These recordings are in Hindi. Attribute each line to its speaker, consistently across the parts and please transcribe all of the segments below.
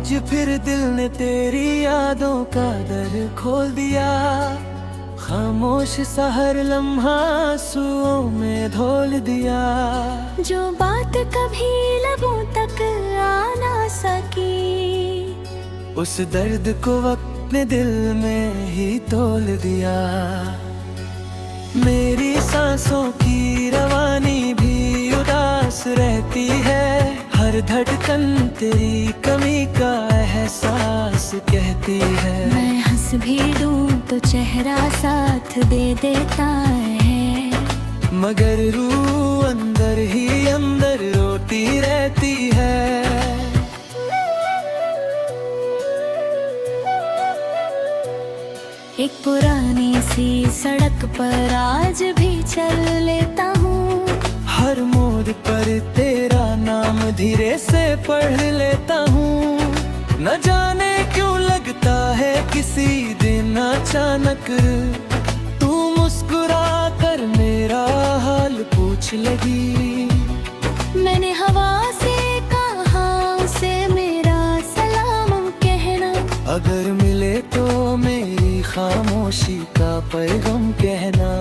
Speaker 1: आज फिर दिल ने तेरी यादों का दर खोल दिया। खामोश सा हर लम्हा आंसुओं में धोल दिया।
Speaker 2: जो बात कभी लबों तक आ ना सकी,
Speaker 1: उस दर्द को वक्त ने दिल में ही तोल दिया। मेरी सांसों की रवानी भी उदास रहती है। हर धड़कन तेरी कमी का एहसास कहती है।
Speaker 2: मैं हंस भी दूं तो चेहरा साथ दे देता है,
Speaker 1: मगर रूह अंदर ही अंदर रोती रहती है।
Speaker 2: एक पुरानी सी सड़क पर आज भी चल लेता हूँ।
Speaker 1: हर मोड़ पर तेरा नाम धीरे से पढ़ लेता हूँ। न जाने क्यों लगता है किसी दिन अचानक तू मुस्कुरा कर मेरा हाल पूछ लगी।
Speaker 2: मैंने हवा से कहा उसे मेरा सलाम कहना,
Speaker 1: अगर मिले तो मेरी खामोशी का पैगाम कहना।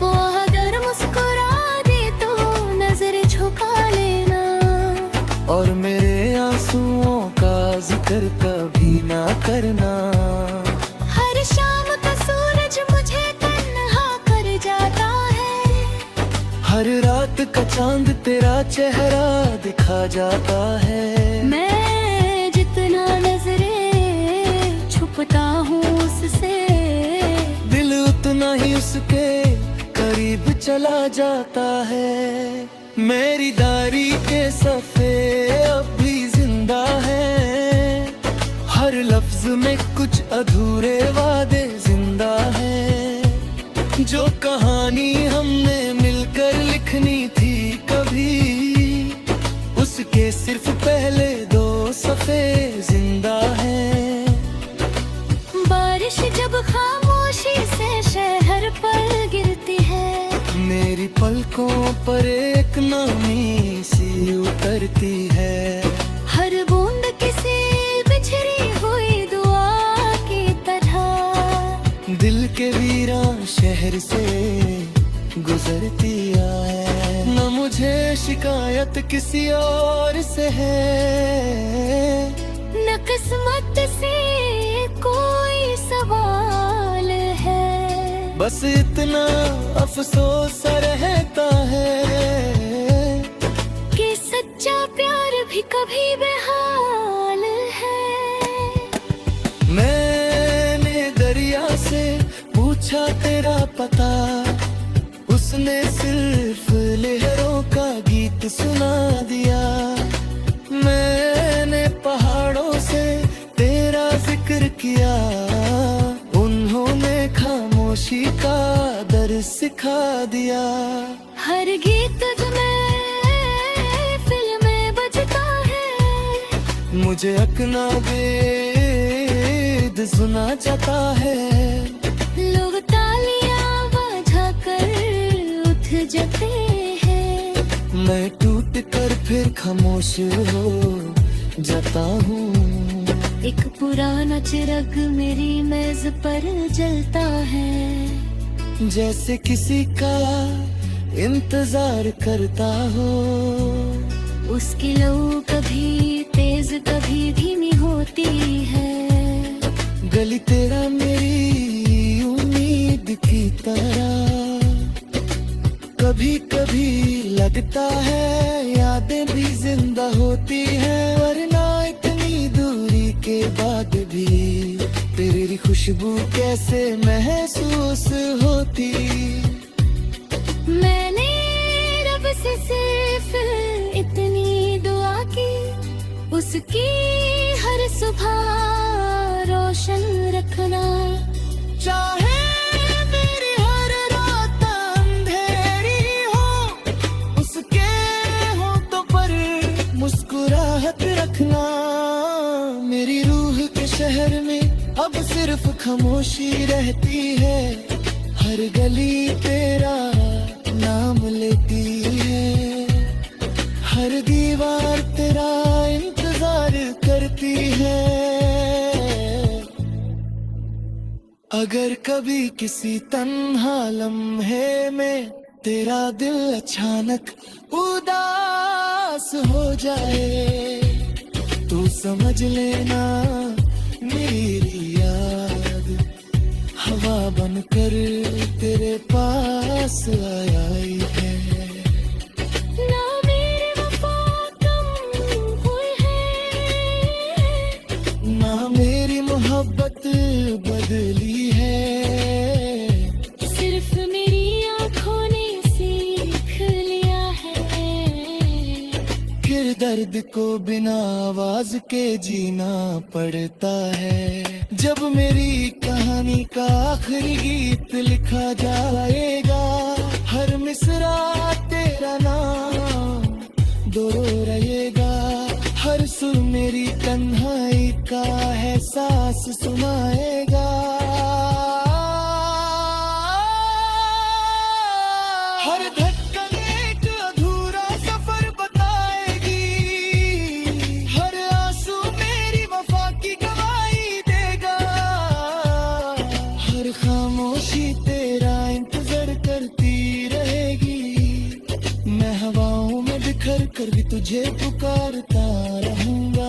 Speaker 2: वो अगर मुस्कुरा दे तो नजर झुका लेना,
Speaker 1: और मेरे आंसुओं का जिक्र कभी ना करना।
Speaker 2: हर शाम का सूरज मुझे तन्हा कर जाता है,
Speaker 1: हर रात का चांद तेरा चेहरा दिखा जाता है।
Speaker 2: मैं जितना नजरें छुपता हूँ उससे,
Speaker 1: दिल उतना ही उसके करीब चला जाता है। मेरी डायरी के सफ़े अब भी जिंदा हैं। हर लफ्ज में कुछ अधूरे वादे जिंदा हैं। जो कहानी हमने मिलकर लिखनी थी कभी, उसके सिर्फ पहले 2 सफ़े जिंदा हैं।
Speaker 2: बारिश जब खामोशी से शहर पर गिरती है,
Speaker 1: मेरी पलकों पर एक नामी सी उतरती है।
Speaker 2: हर बूंद किसी बिछड़ी हुई दुआ की तरह
Speaker 1: दिल के वीरान शहर से गुजरती है। न मुझे शिकायत किसी और से है,
Speaker 2: न किस्मत से कोई सवाल है।
Speaker 1: बस इतना अफसोस रहता है
Speaker 2: कि सच्चा प्यार भी कभी बेहाल है।
Speaker 1: मैंने दरिया से पूछा तेरा पता, उसने सिर्फ लहरों का गीत सुना दिया। मैंने पहाड़ों से तेरा जिक्र किया, उन्होंने खामोशी का दर सिखा दिया।
Speaker 2: हर गीत जो महफिल में बजता है,
Speaker 1: मुझे अकना बेद सुना जाता है।
Speaker 2: लोग तालियां बजा कर उठ जाते हैं,
Speaker 1: मैं टूट कर फिर खामोश हो जाता हूँ।
Speaker 2: एक पुराना चिराग मेरी मेज पर जलता है,
Speaker 1: जैसे किसी का इंतजार करता हो।
Speaker 2: उसकी लौ कभी तेज कभी धीमी होती है।
Speaker 1: गली तेरा मेरी उम्मीद की तरह, कभी कभी लगता है यादें भी जिंदा होती हैं। वरना इतनी दूरी के बाद भी तेरी खुशबू कैसे महसूस होती।
Speaker 2: मैंने रब से सिर्फ इतनी दुआ की, उसकी हर सुबह रोशन रखना।
Speaker 1: चाहे मेरी हर रात अंधेरी हो, उसके होठों पर मुस्कुराहट रखना। मेरी रूह के शहर में अब सिर्फ खामोशी रहती है। हर गली तेरा नाम लेती है, हर दीवार तेरा इंतजार करती करती है। अगर कभी किसी तन्हा लम्हे में तेरा दिल अचानक उदास हो जाए, तू समझ लेना मेरी याद हवा बनकर तेरे पास आई है।
Speaker 2: ना मेरी वफा कम हुई है,
Speaker 1: ना मेरी मोहब्बत बदली है,
Speaker 2: सिर्फ मेरी आँखों ने सीख लिया है
Speaker 1: फिर दर्द को बिना आवाज के जीना पड़ता है। जब मेरी कहानी का आखिरी गीत लिखा जाएगा, हर मिसरा तेरा नाम दो रहेगा, हर सुर मेरी तन्हाई का एहसास सुनाएगा। हर धड़कन एक अधूरा सफर बताएगी, हर आंसू मेरी वफा की गवाही देगा, हर खामोशी तेरा इंतजार करती रहेगी। मैं हवाओं में बिखर कर भी तुझे पुकारता रहूंगा।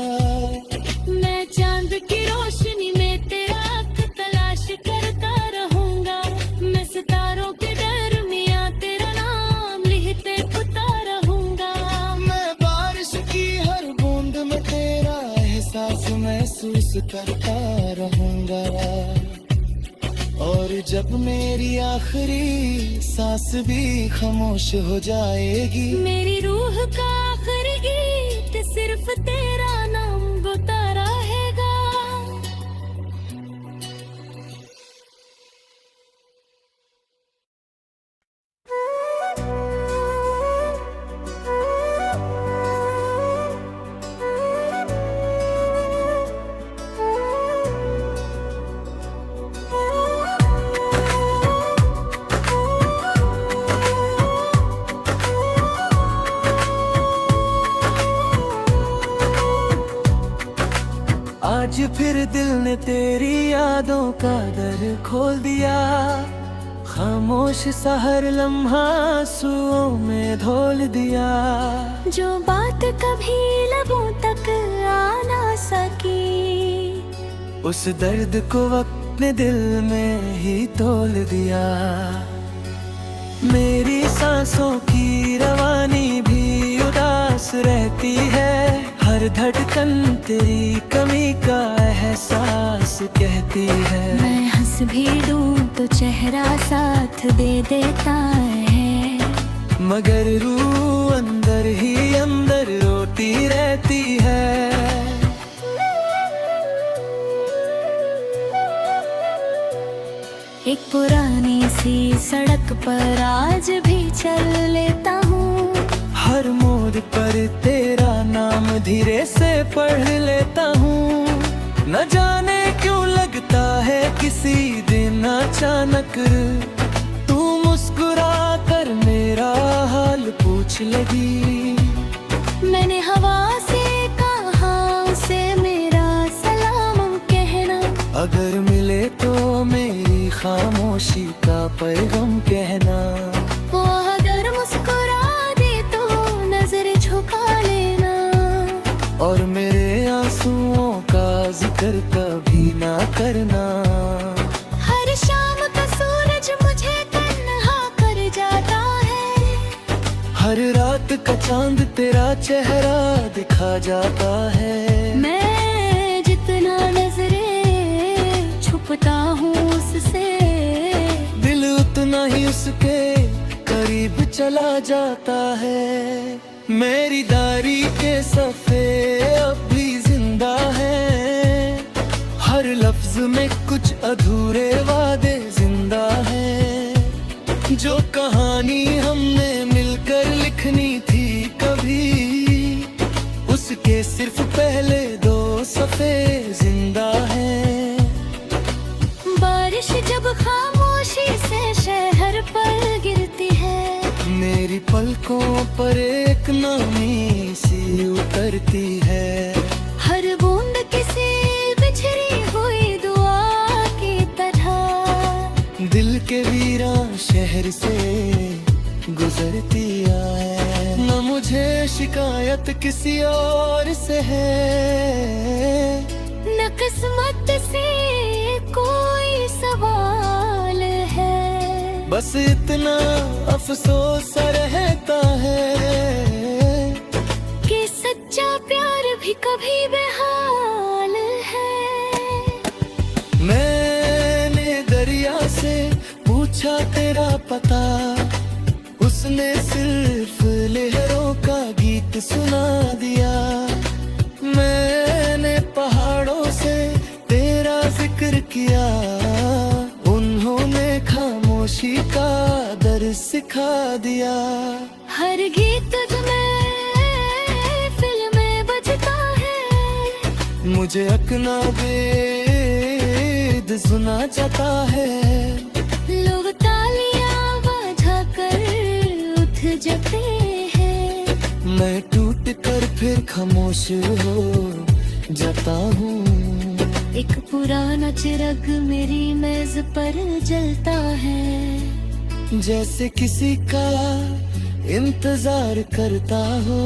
Speaker 2: मैं चांद की रोशनी में तेरा तलाश करता रहूंगा, मैं सितारों के दरमियां तेरा नाम लिखते पुता रहूंगा।
Speaker 1: मैं बारिश की हर बूंद में तेरा एहसास महसूस करता रहूंगा, और जब मेरी आखिरी सांस भी खामोश हो जाएगी,
Speaker 2: मेरी रूह का आखिरी गीत सिर्फ तेरा नाम गाता रहेगा।
Speaker 1: आज फिर दिल ने तेरी यादों का दर खोल दिया, खामोश सा हर लम्हा आंसुओं में धोल दिया।
Speaker 2: जो बात कभी लबों तक आ ना सकी,
Speaker 1: उस दर्द को वक्त ने दिल में ही तोल दिया। मेरी सांसों की रवानी भी उदास रहती है, हर धड़कन तेरी कमी का एहसास कहती है।
Speaker 2: मैं हंस भी दूं तो चेहरा साथ दे देता है,
Speaker 1: मगर रूह अंदर ही अंदर रोती रहती है।
Speaker 2: एक पुरानी सी सड़क पर आज भी चल लेता हूँ,
Speaker 1: हर मोड़ पर तेरा नाम धीरे से पढ़ लेता हूँ। न जाने क्यों लगता है किसी दिन अचानक तू मुस्कुरा कर मेरा हाल पूछ लगी।
Speaker 2: मैंने हवा से कहा उसे मेरा सलाम कहना,
Speaker 1: अगर मिले तो मेरी खामोशी का पैगाम कहना।
Speaker 2: वो अगर मुस्कुरा दे तो नजर झुका लेना,
Speaker 1: और मेरे आंसुओं का जिक्र कभी ना करना।
Speaker 2: हर शाम का सूरज मुझे तन्हा कर जाता है,
Speaker 1: हर रात का चांद तेरा चेहरा दिखा जाता है।
Speaker 2: मैं जितना नजरें छुपता हूँ उससे,
Speaker 1: दिल उतना ही उसके करीब चला जाता है। मेरी डायरी के सफ़े अब भी जिंदा हैं, हर लफ्ज में कुछ अधूरे वादे जिंदा हैं। जो कहानी हमने मिलकर लिखनी थी कभी, उसके सिर्फ पहले 2 सफ़े जिंदा हैं।
Speaker 2: बारिश जब खामोशी से शहर पर गिरती है,
Speaker 1: मेरी पलकों पर एक नामी सी उतरती है।
Speaker 2: हर बूंद
Speaker 1: शहर से गुजरती आए। न मुझे शिकायत किसी और से है,
Speaker 2: न किस्मत से कोई सवाल है।
Speaker 1: बस इतना अफसोस रहता है
Speaker 2: कि सच्चा प्यार भी कभी बेहाल है।
Speaker 1: मैंने दरिया से पूछा तेरा पता, उसने सिर्फ लहरों का गीत सुना दिया। मैंने पहाड़ों से तेरा जिक्र किया, उन्होंने खामोशी का दर्द सिखा दिया।
Speaker 2: हर गीत तुम्हें फिल्म में बजता है,
Speaker 1: मुझे अकना वेद सुना जाता है।
Speaker 2: लोग तालियां बजाकर उठ जाते हैं,
Speaker 1: मैं टूट कर फिर खामोश हो जाता हूँ।
Speaker 2: एक पुराना चिराग मेरी मेज पर जलता है,
Speaker 1: जैसे किसी का इंतजार करता हो।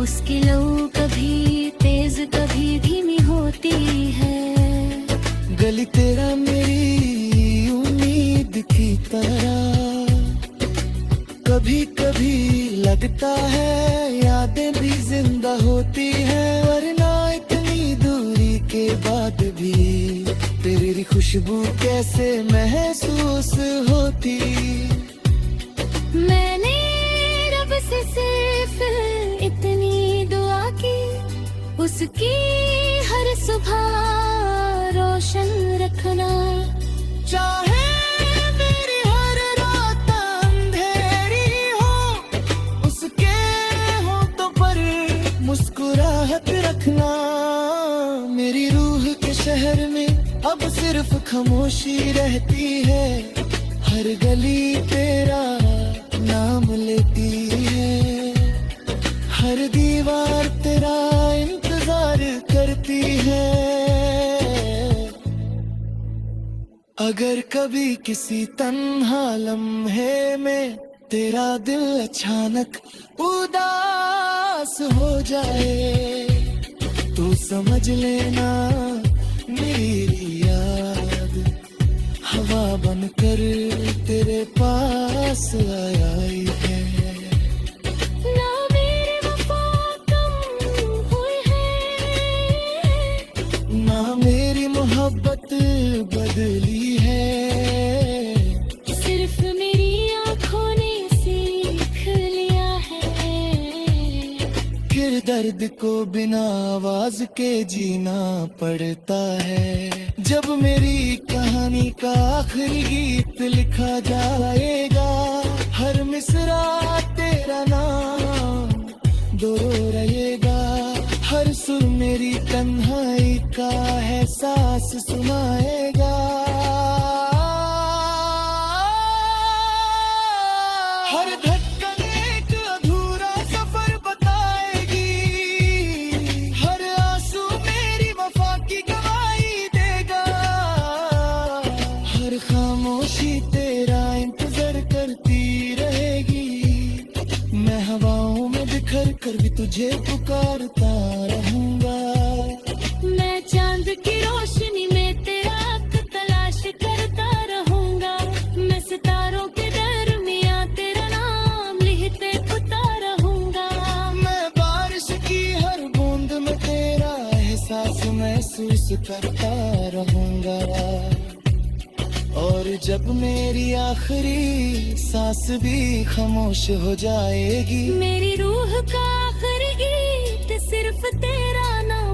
Speaker 2: उसकी लौ कभी तेज कभी धीमी होती है।
Speaker 1: गली तेरा मेरी उम्मीद की तरह, कभी कभी लगता है यादें भी जिंदा होती हैं। वरना इतनी दूरी के बाद भी तेरी खुशबू कैसे महसूस होती।
Speaker 2: मैंने रब से सिर्फ इतनी दुआ की, उसकी हर सुबह रोशन रखना।
Speaker 1: चाहे मेरी हर रात अंधेरी हो, उसके होठों पर मुस्कुराहट रखना। मेरी रूह के शहर में अब सिर्फ खामोशी रहती है, हर गली तेरा नाम लेती है, हर दीवार तेरा इंतजार करती है। अगर कभी किसी तन्हा लम्हे में तेरा दिल अचानक उदास हो जाए, तू समझ लेना मेरी याद हवा बनकर तेरे पास आई है।
Speaker 2: ना मेरी वफा कम हुई है,
Speaker 1: ना मेरी मोहब्बत बदली है,
Speaker 2: सिर्फ मेरी आँखों ने सीख लिया है।
Speaker 1: फिर दर्द को बिना आवाज के जीना पड़ता है। जब मेरी कहानी का आखिरी गीत लिखा जाएगा, हर मिसरा तेरा नाम दोहराएगा रहेगा, हर सुर मेरी तन्हाई का एहसास सुनाएगा। हर धड़कन एक अधूरा सफर बताएगी, हर आंसू मेरी वफा की गवाही देगा, हर खामोशी तेरा इंतजार करती रहेगी। मैं हवाओं में बिखर कर भी तुझे पुकारता रहूंगा।
Speaker 2: मैं चांद की रोशनी में तेरा तलाश करता रहूंगा, मैं सितारों के दरमियां तेरा नाम लिखते पुता रहूंगा।
Speaker 1: मैं बारिश की हर बूंद में तेरा एहसास महसूस करता रहूंगा। और जब मेरी आखिरी सांस भी खामोश हो जाएगी,
Speaker 2: मेरी रूह का आखिरी गीत सिर्फ तेरा नाम